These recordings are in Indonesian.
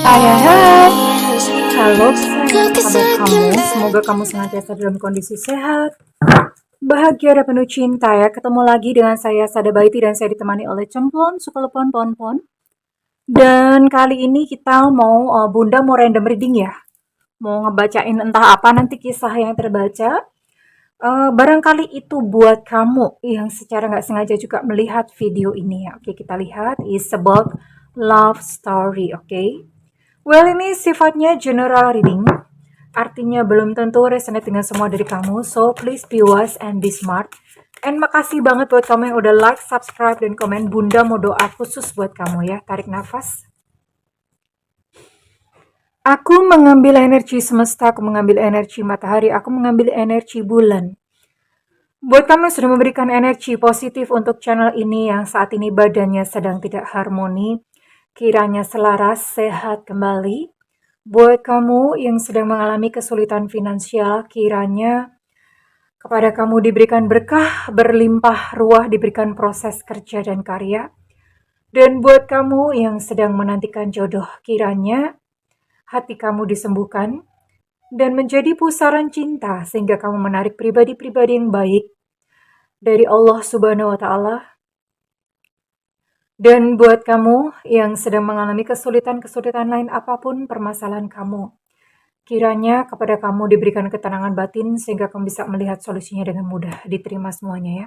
Hai hai hai, halo sayang, apa kabar kamu? Semoga kamu senantiasa dalam kondisi sehat, bahagia dan penuh cinta ya. Ketemu lagi dengan saya Sada Baiti dan saya ditemani oleh Cemplon, Sukelepon, Ponpon. Dan kali ini kita Bunda mau random reading ya. Mau ngebacain entah apa nanti kisah yang terbaca. Barangkali itu buat kamu yang secara nggak sengaja juga melihat video ini ya. Oke, kita lihat is about love story, oke? Well, ini sifatnya general reading, artinya belum tentu resonate dengan semua dari kamu, so please be wise and be smart. And makasih banget buat kamu yang udah like, subscribe, dan komen. Bunda mau doa khusus buat kamu ya. Tarik nafas. Aku mengambil energi semesta, aku mengambil energi matahari, aku mengambil energi bulan. Buat kamu yang sudah memberikan energi positif untuk channel ini yang saat ini badannya sedang tidak harmoni, kiranya selaras, sehat kembali. Buat kamu yang sedang mengalami kesulitan finansial, kiranya kepada kamu diberikan berkah, berlimpah ruah, diberikan proses kerja dan karya. Dan buat kamu yang sedang menantikan jodoh, kiranya hati kamu disembuhkan dan menjadi pusaran cinta sehingga kamu menarik pribadi-pribadi yang baik dari Allah Subhanahu wa Ta'ala. Dan buat kamu yang sedang mengalami kesulitan-kesulitan lain apapun permasalahan kamu, kiranya kepada kamu diberikan ketenangan batin sehingga kamu bisa melihat solusinya dengan mudah. Diterima semuanya ya.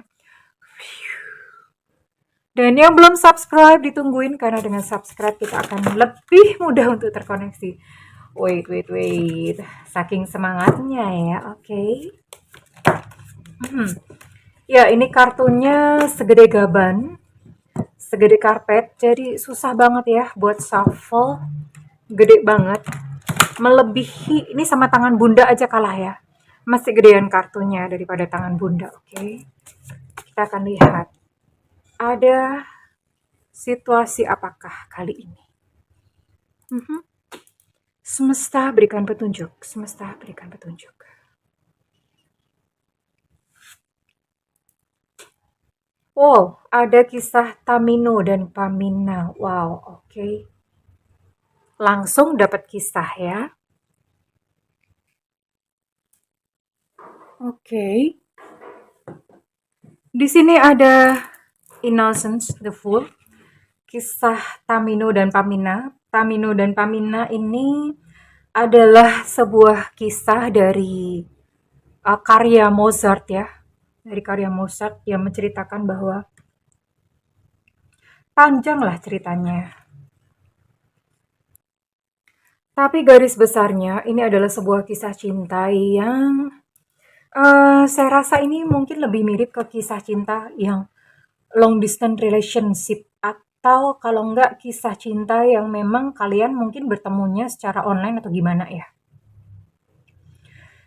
Dan yang belum subscribe ditungguin karena dengan subscribe kita akan lebih mudah untuk terkoneksi. Wait. Saking semangatnya ya, oke. Ya, ini kartunya segede gaban, segede karpet, jadi susah banget ya buat shuffle. Gede banget. Melebihi, ini sama tangan bunda aja kalah ya. Masih gedean kartunya daripada tangan bunda, oke. Kita akan lihat. Ada situasi apakah kali ini? Semesta berikan petunjuk. Semesta berikan petunjuk. Wow, ada kisah Tamino dan Pamina. Wow, oke. Langsung dapat kisah ya. Oke. Di sini ada Innocence the Fool. Kisah Tamino dan Pamina. Tamino dan Pamina ini adalah sebuah kisah dari karya Mozart ya. Dari karya Mozart yang menceritakan bahwa panjang lah ceritanya. Tapi garis besarnya ini adalah sebuah kisah cinta yang saya rasa ini mungkin lebih mirip ke kisah cinta yang long distance relationship atau kalau enggak kisah cinta yang memang kalian mungkin bertemunya secara online atau gimana ya.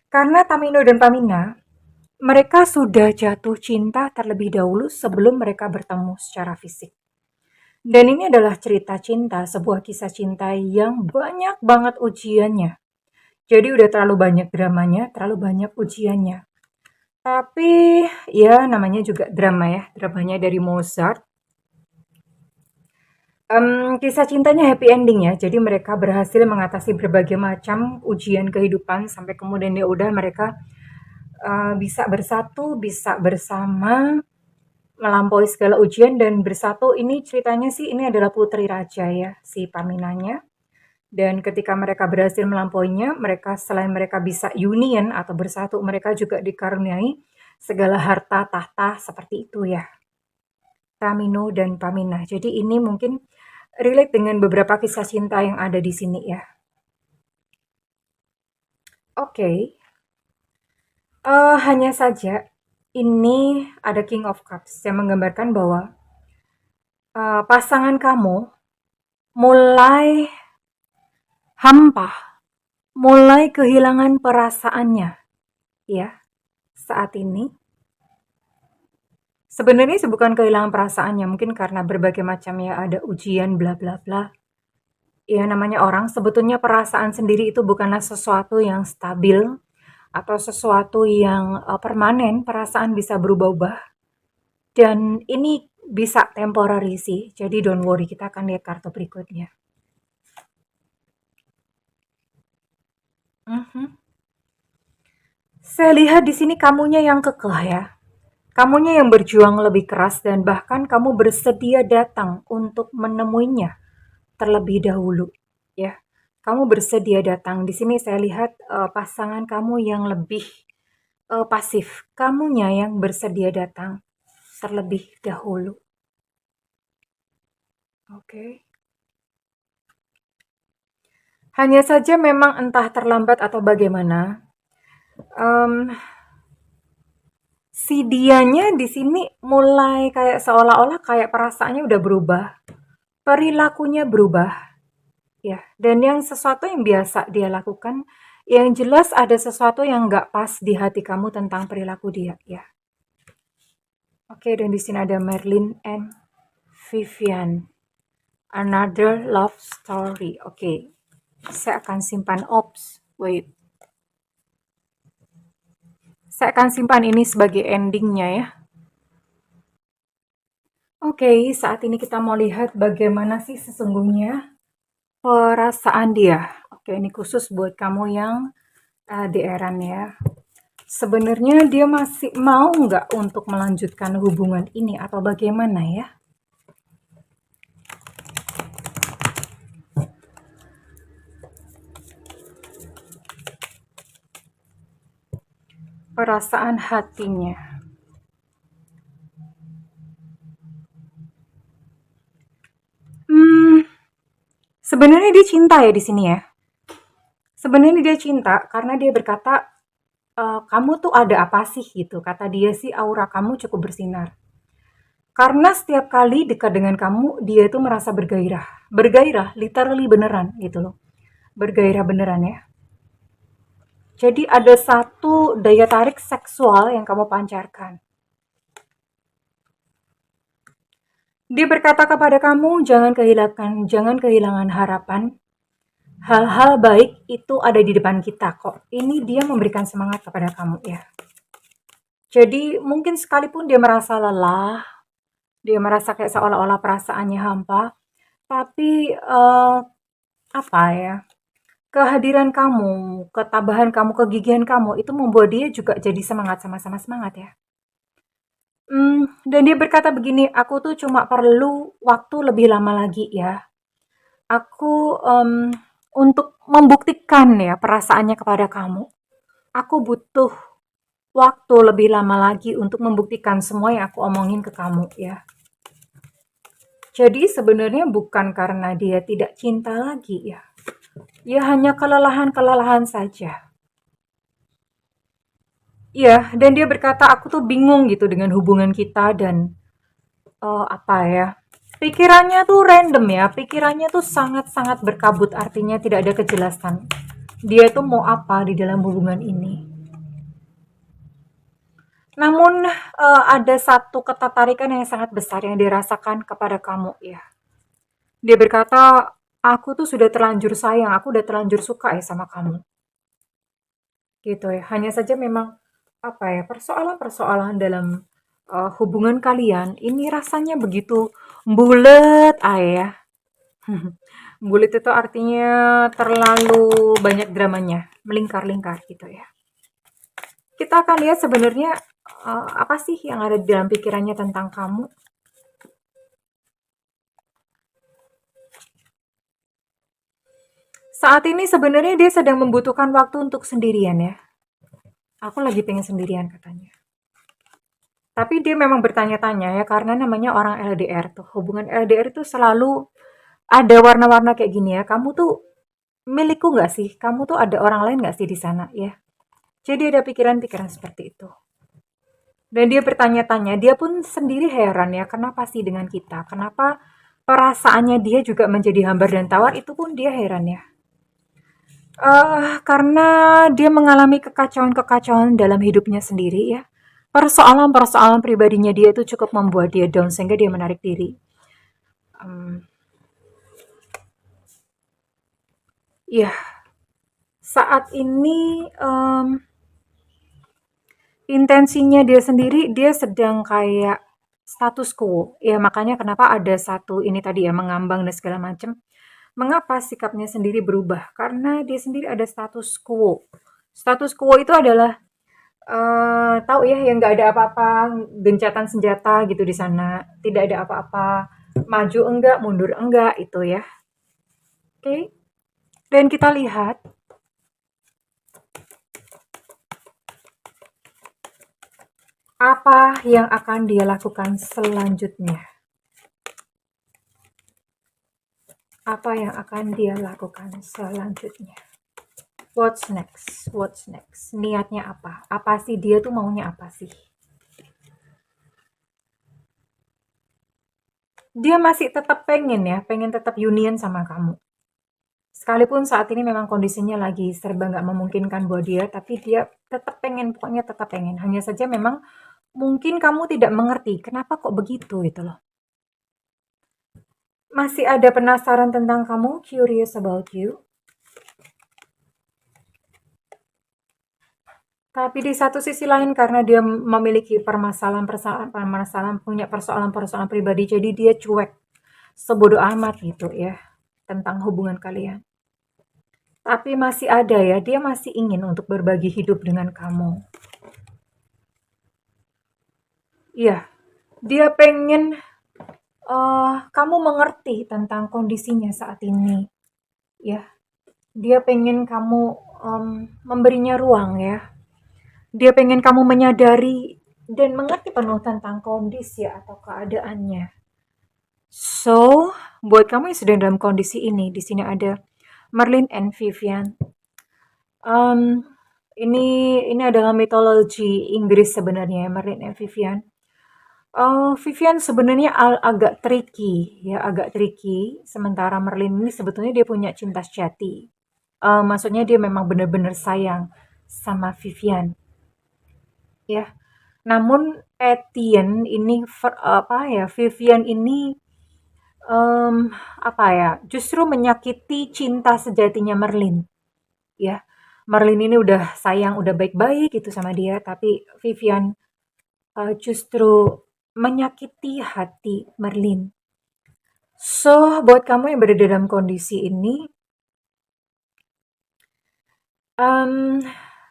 Karena Tamino dan Pamina, mereka sudah jatuh cinta terlebih dahulu sebelum mereka bertemu secara fisik. Dan ini adalah cerita cinta, sebuah kisah cinta yang banyak banget ujiannya. Jadi udah terlalu banyak dramanya, terlalu banyak ujiannya. Tapi ya namanya juga drama ya, dramanya dari Mozart. Kisah cintanya happy ending ya, jadi mereka berhasil mengatasi berbagai macam ujian kehidupan sampai kemudian ya udah mereka bisa bersatu, bisa bersama, melampaui segala ujian dan bersatu. Ini ceritanya sih ini adalah putri raja ya, si Paminanya. Dan ketika mereka berhasil melampauinya, mereka selain mereka bisa union atau bersatu, mereka juga dikaruniai segala harta tahta seperti itu ya. Tamino dan Pamina. Jadi ini mungkin relate dengan beberapa kisah cinta yang ada di sini ya. Oke. Hanya saja ini ada King of Cups yang menggambarkan bahwa pasangan kamu mulai hampa, mulai kehilangan perasaannya ya saat ini. Sebenarnya bukan kehilangan perasaannya, mungkin karena berbagai macam ya ada ujian bla bla bla. Ya namanya orang, sebetulnya perasaan sendiri itu bukanlah sesuatu yang stabil atau sesuatu yang permanen. Perasaan bisa berubah-ubah dan ini bisa temporary sih. Jadi don't worry, kita akan lihat kartu berikutnya. Mhm. Saya lihat di sini kamunya yang kekeh ya. Kamunya yang berjuang lebih keras dan bahkan kamu bersedia datang untuk menemuinya terlebih dahulu, ya. Kamu bersedia datang. Di sini saya lihat pasangan kamu yang lebih pasif. Kamunya yang bersedia datang terlebih dahulu. Oke. Hanya saja memang entah terlambat atau bagaimana, em, si dianya di sini mulai kayak seolah-olah kayak perasaannya udah berubah, perilakunya berubah, ya. Dan yang sesuatu yang biasa dia lakukan, yang jelas ada sesuatu yang nggak pas di hati kamu tentang perilaku dia, ya. Oke, dan di sini ada Merlin and Vivian, another love story. Oke, saya akan simpan. Ops, wait. Saya akan simpan ini sebagai endingnya ya. Oke, saat ini kita mau lihat bagaimana sih sesungguhnya perasaan dia. Oke, ini khusus buat kamu yang LDR-an ya. Sebenarnya dia masih mau nggak untuk melanjutkan hubungan ini atau bagaimana ya? Perasaan hatinya. Hmm, sebenarnya dia cinta ya di sini ya. Sebenarnya dia cinta karena dia berkata, kamu tuh ada apa sih gitu. Kata dia sih aura kamu cukup bersinar. Karena setiap kali dekat dengan kamu, dia itu merasa bergairah. Bergairah, literally beneran gitu loh. Bergairah beneran ya. Jadi ada satu daya tarik seksual yang kamu pancarkan. Dia berkata kepada kamu, jangan kehilangan harapan. Hal-hal baik itu ada di depan kita kok. Ini dia memberikan semangat kepada kamu ya. Jadi mungkin sekalipun dia merasa lelah, dia merasa kayak seolah-olah perasaannya hampa, tapi apa ya? Kehadiran kamu, ketabahan kamu, kegigihan kamu itu membuat dia juga jadi semangat, sama-sama semangat ya. Dan dia berkata begini, aku tuh cuma perlu waktu lebih lama lagi ya. Aku untuk membuktikan ya perasaannya kepada kamu. Aku butuh waktu lebih lama lagi untuk membuktikan semua yang aku omongin ke kamu ya. Jadi sebenarnya bukan karena dia tidak cinta lagi ya. Ya hanya kelelahan-kelelahan saja. Iya, dan dia berkata aku tuh bingung gitu dengan hubungan kita dan apa ya? Pikirannya tuh random ya, pikirannya tuh sangat-sangat berkabut, artinya tidak ada kejelasan. Dia tuh mau apa di dalam hubungan ini. Namun ada satu ketertarikan yang sangat besar yang dirasakan kepada kamu ya. Dia berkata, aku tuh sudah terlanjur sayang, aku udah terlanjur suka ya sama kamu. Gitu ya. Hanya saja memang apa ya, persoalan-persoalan dalam hubungan kalian ini rasanya begitu bulet ya. Bulet itu artinya terlalu banyak dramanya, melingkar-lingkar gitu ya. Kita akan lihat sebenarnya apa sih yang ada di dalam pikirannya tentang kamu. Saat ini sebenarnya dia sedang membutuhkan waktu untuk sendirian ya. Aku lagi pengen sendirian katanya. Tapi dia memang bertanya-tanya ya karena namanya orang LDR tuh. Hubungan LDR itu selalu ada warna-warna kayak gini ya. Kamu tuh milikku nggak sih? Kamu tuh ada orang lain nggak sih di sana ya? Jadi ada pikiran-pikiran seperti itu. Dan dia bertanya-tanya, dia pun sendiri heran ya, kenapa sih dengan kita? Kenapa perasaannya dia juga menjadi hambar dan tawar? Itu pun dia heran ya. Karena dia mengalami kekacauan-kekacauan dalam hidupnya sendiri ya. Persoalan-persoalan pribadinya dia itu cukup membuat dia down sehingga dia menarik diri. Mmm, iya, saat ini, intensinya dia sendiri, dia sedang kayak status quo. Ya makanya kenapa ada satu ini tadi ya, mengambang dan segala macam. Mengapa sikapnya sendiri berubah? Karena dia sendiri ada status quo. Status quo itu adalah tahu ya yang nggak ada apa-apa, gencatan senjata gitu di sana, tidak ada apa-apa, maju enggak, mundur enggak, itu ya. Oke, dan kita lihat apa yang akan dia lakukan selanjutnya. Apa yang akan dia lakukan selanjutnya. What's next? What's next? Niatnya apa? Apa sih dia tuh maunya apa sih? Dia masih tetap pengen ya, pengen tetap union sama kamu. Sekalipun saat ini memang kondisinya lagi serba nggak memungkinkan buat dia, tapi dia tetap pengen, pokoknya tetap pengen. Hanya saja memang mungkin kamu tidak mengerti kenapa kok begitu gitu loh. Masih ada penasaran tentang kamu, curious about you. Tapi di satu sisi lain karena dia memiliki permasalahan, punya persoalan-persoalan pribadi, jadi dia cuek, sebodoh amat gitu ya tentang hubungan kalian. Tapi masih ada ya, dia masih ingin untuk berbagi hidup dengan kamu. Iya, dia pengen kamu mengerti tentang kondisinya saat ini. Ya, dia pengen kamu memberinya ruang ya. Dia pengen kamu menyadari dan mengerti penuh tentang kondisi atau keadaannya. So, buat kamu yang sedang dalam kondisi ini, di sini ada Merlin and Vivian. Um, ini adalah mitologi Inggris sebenarnya, Merlin and Vivian. Vivian sebenarnya agak tricky ya, agak tricky. Sementara Merlin ini sebetulnya dia punya cinta sejati. Maksudnya dia memang benar-benar sayang sama Vivian, ya. Namun Etienne ini apa ya, Vivian ini apa ya, justru menyakiti cinta sejatinya Merlin, ya. Merlin ini udah sayang, udah baik-baik gitu sama dia, tapi Vivian justru menyakiti hati Merlin. So, buat kamu yang berada dalam kondisi ini, um,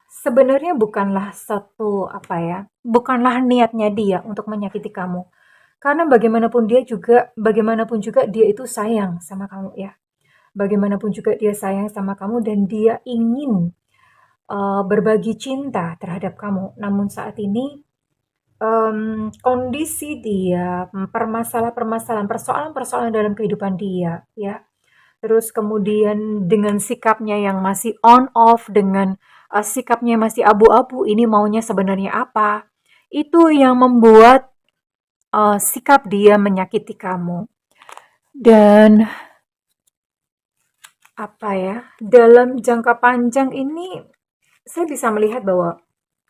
sebenarnya bukanlah satu apa ya, bukanlah niatnya dia untuk menyakiti kamu. Karena bagaimanapun juga dia itu sayang sama kamu ya. Bagaimanapun juga dia sayang sama kamu dan dia ingin berbagi cinta terhadap kamu. Namun saat ini kondisi dia, permasalahan-permasalahan, persoalan-persoalan dalam kehidupan dia, ya. Terus kemudian dengan sikapnya yang masih on off, dengan sikapnya masih abu-abu, ini maunya sebenarnya apa? Itu yang membuat sikap dia menyakiti kamu. Dan apa ya? Dalam jangka panjang ini saya bisa melihat bahwa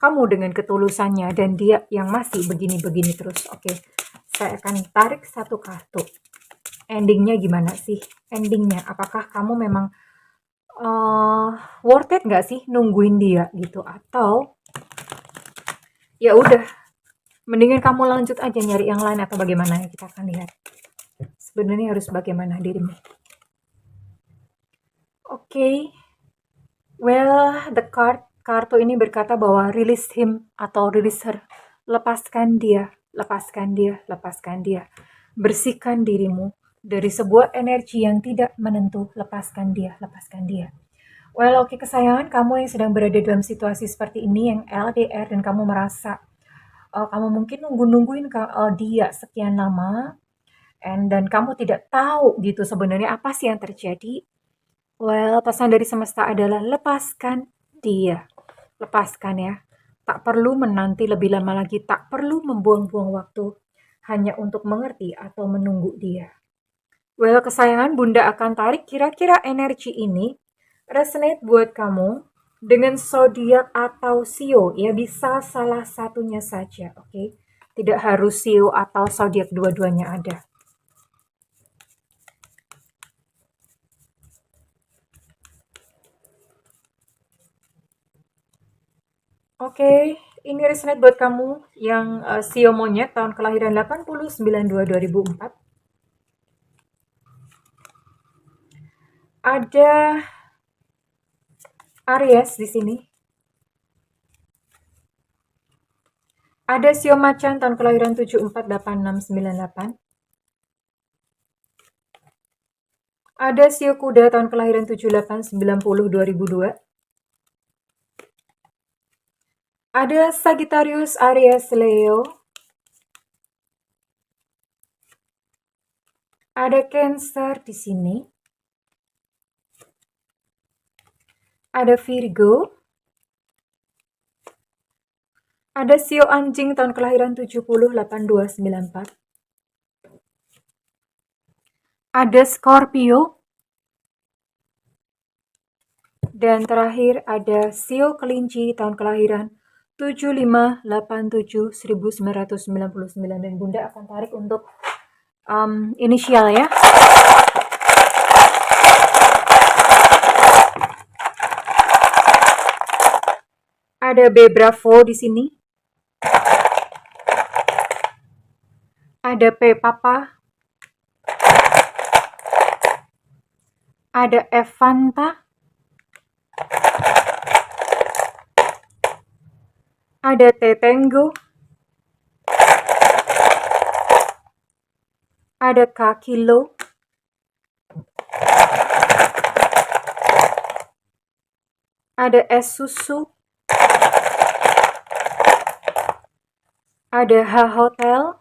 kamu dengan ketulusannya dan dia yang masih begini-begini terus. Oke, saya akan tarik satu kartu. Endingnya gimana sih? Endingnya, apakah kamu memang worth it nggak sih nungguin dia gitu? Atau ya udah, mendingan kamu lanjut aja nyari yang lain atau bagaimana ya, kita akan lihat. Sebenarnya harus bagaimana dirimu. Oke. Well, the kartu ini berkata bahwa release him atau release her. Lepaskan dia, lepaskan dia, lepaskan dia. Bersihkan dirimu dari sebuah energi yang tidak menentu. Lepaskan dia, lepaskan dia. Well, oke kesayangan, kamu yang sedang berada dalam situasi seperti ini, yang LDR, dan kamu merasa kamu mungkin nungguin dia sekian lama, dan kamu tidak tahu gitu sebenarnya apa sih yang terjadi. Well, pesan dari semesta adalah lepaskan dia. Lepaskan ya. Tak perlu menanti lebih lama lagi, tak perlu membuang-buang waktu hanya untuk mengerti atau menunggu dia. Well, kesayangan, Bunda akan tarik kira-kira energi ini resonate buat kamu dengan zodiak atau sio, ya bisa salah satunya saja, oke? Tidak harus sio atau zodiak, dua-duanya ada. Oke, ini resonate buat kamu yang sio monyet tahun kelahiran 89/2/2004. Ada Aries di sini. Ada Sio Macan tahun kelahiran 748698. Ada Sio Kuda tahun kelahiran 7890 2002. Ada Sagittarius, Aries, Leo. Ada Cancer di sini. Ada Virgo. Ada Sio Anjing tahun kelahiran 708294. Ada Scorpio. Dan terakhir ada Sio Kelinci tahun kelahiran 7587 1999. Dan Bunda akan tarik untuk inisial ya. Ada B Bravo di sini. Ada P Papa. Ada F Fanta. Ada T Tango. Ada K Kilo. Ada S Susu. Ada H Hotel.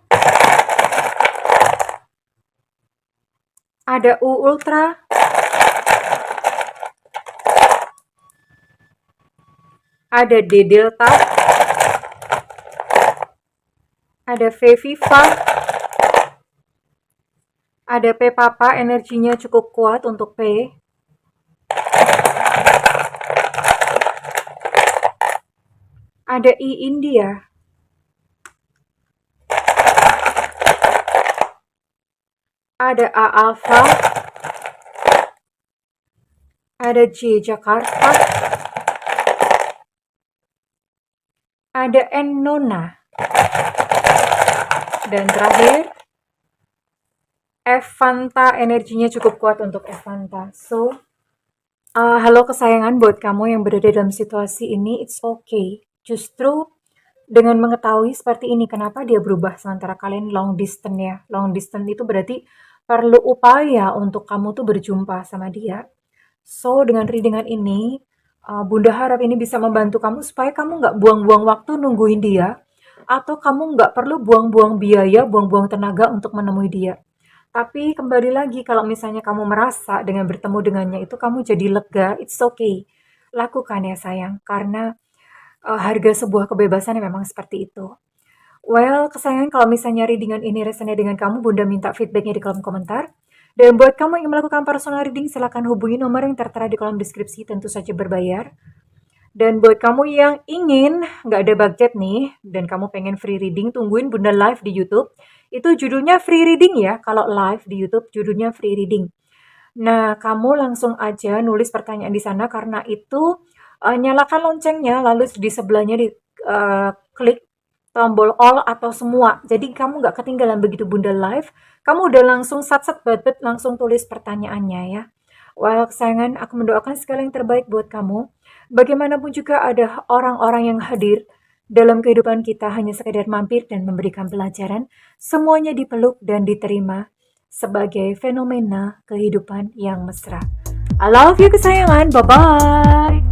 Ada U Ultra. Ada D Delta. Ada V Viva. Ada P Papa, energinya cukup kuat untuk P. Ada I India. Ada A Alpha. Ada J Jakarta. Ada N Nona. Dan terakhir F Fanta, energinya cukup kuat untuk F Fanta. So, halo kesayangan buat kamu yang berada dalam situasi ini, it's okay. Justru dengan mengetahui seperti ini, kenapa dia berubah sementara kalian long distance ya. Long distance itu berarti perlu upaya untuk kamu tuh berjumpa sama dia. So, dengan readingan ini, Bunda harap ini bisa membantu kamu supaya kamu nggak buang-buang waktu nungguin dia, atau kamu nggak perlu buang-buang biaya, buang-buang tenaga untuk menemui dia. Tapi kembali lagi, kalau misalnya kamu merasa dengan bertemu dengannya itu kamu jadi lega, it's okay. Lakukan ya sayang, karena harga sebuah kebebasan yang memang seperti itu. Well, kesayangan, kalau misalnya readingan ini resonate dengan kamu, Bunda minta feedbacknya di kolom komentar. Dan buat kamu yang melakukan personal reading, silakan hubungi nomor yang tertera di kolom deskripsi, tentu saja berbayar. Dan buat kamu yang ingin, nggak ada budget nih, dan kamu pengen free reading, tungguin Bunda live di YouTube. Itu judulnya free reading ya, kalau live di YouTube judulnya free reading. Nah, kamu langsung aja nulis pertanyaan di sana, karena itu nyalakan loncengnya, lalu di sebelahnya klik tombol all atau semua. Jadi kamu nggak ketinggalan begitu Bunda live, kamu udah langsung sat-sat bet-bet langsung tulis pertanyaannya ya. Well, kesayangan, aku mendoakan segala yang terbaik buat kamu. Bagaimanapun juga ada orang-orang yang hadir dalam kehidupan kita hanya sekedar mampir dan memberikan pelajaran. Semuanya dipeluk dan diterima sebagai fenomena kehidupan yang mesra. I love you kesayangan, bye-bye!